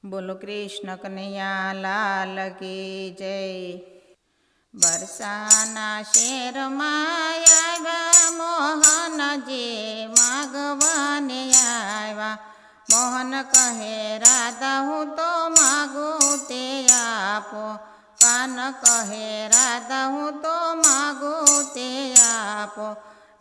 બોલો કૃષ્ણ કનૈયા લાલ કી જય। બરસાના શેરમાં આવ્યા મોહનજી માગવાને આવ્યા। મોહન કહે રાધા હું તો માગું તે આપો। કાન કહે રાધા હું તો માગું તે આપો।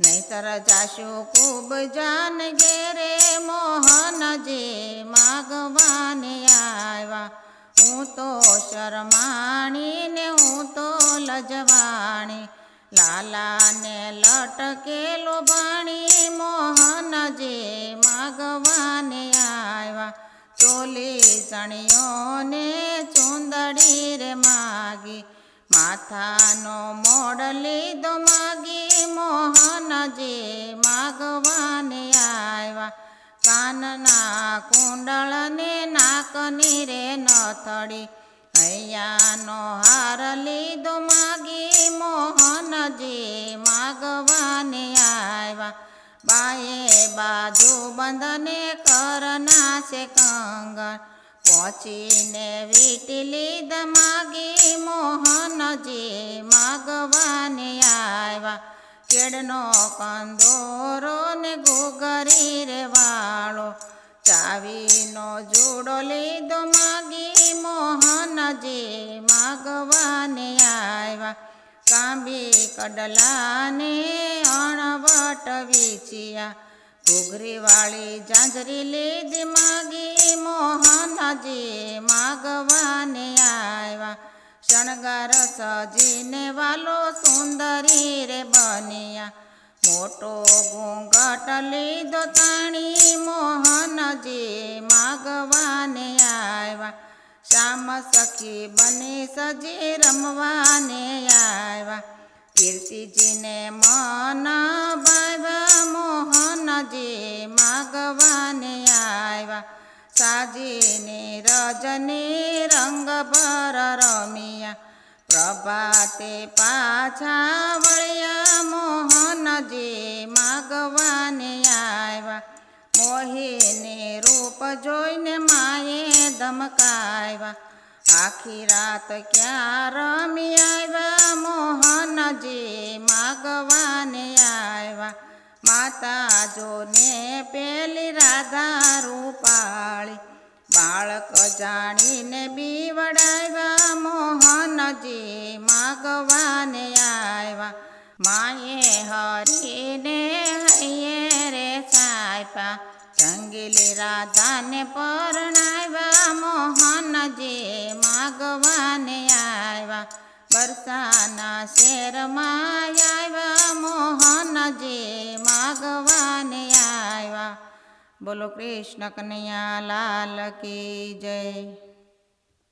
નહીતર જાશું ખૂબ જાન ઘેરે મોહનજી માગવાને આવ્યા। હું તો શરમાણી ને હું તો લજવાણી લાલાને લટકેલો ભાણી મોહનજી માગવાને આવ્યા। ચોલી ચણિયોને ચૂંદડી રે માગી માથાનો મોડ લીધો માગી મોહનજી માગવાને આવ્યા। કાનના કુંડળને નાકની રે નથડી હૈયાનો હાર લીધો માગી મોહનજી માગવાને આવ્યા। બાએ બાજુ બંધને કરના છે કંગન પહોંચીને વીટી લીધ માગી મોહનજી માગવાને આવ્યા। કેળનો કંદોરો ને ઘૂઘરી રે વાળો ચાવીનો જુડો લીધો માગી મોહનજી માગવાને આવ્યા। કાંબી કડલાને અણવટ વીછિયા ઘૂઘરી વાળી ઝાંઝરી લીધી માગી મોહનજી માગવાને આવ્યા। શણગાર સજીને વાલો સુંદરી રે બન્યા મોટો ઘૂંઘટ લીધો તાણી મોહનજી માગવાને આવ્યા। શ્યામ સખી બની સજી રમવાને આવ્યા। કીર્તિજીને મન ભાવ્યા મોહનજી માગવાને આવ્યા। સાજીની રજની રંગ ભર રમ્યા પ્રભાતે પાછા વળ્યા મોહનજી માગવાને આવ્યા। મોહિની રૂપ જોઈને માએ ધમકાવ્યા આખી રાત ક્યાં રમી આવ્યા મોહનજી માગવાને આવ્યા। માતા જોને પેલી રાધા રૂપાળી બાળક જાણીને બીવડાવ્યા મોહનજી માગવાને આવ્યા। માએ હરીને હૈયે રે છાપ્યા રંગીલી રાધાને પરણાવ્યા મોહનજી માગવાને આવ્યા। બરસાના શેરમાં આવ્યા મોહનજી માગવાને આવ્યા। બોલો કૃષ્ણ કનૈયા લાલ કી જય।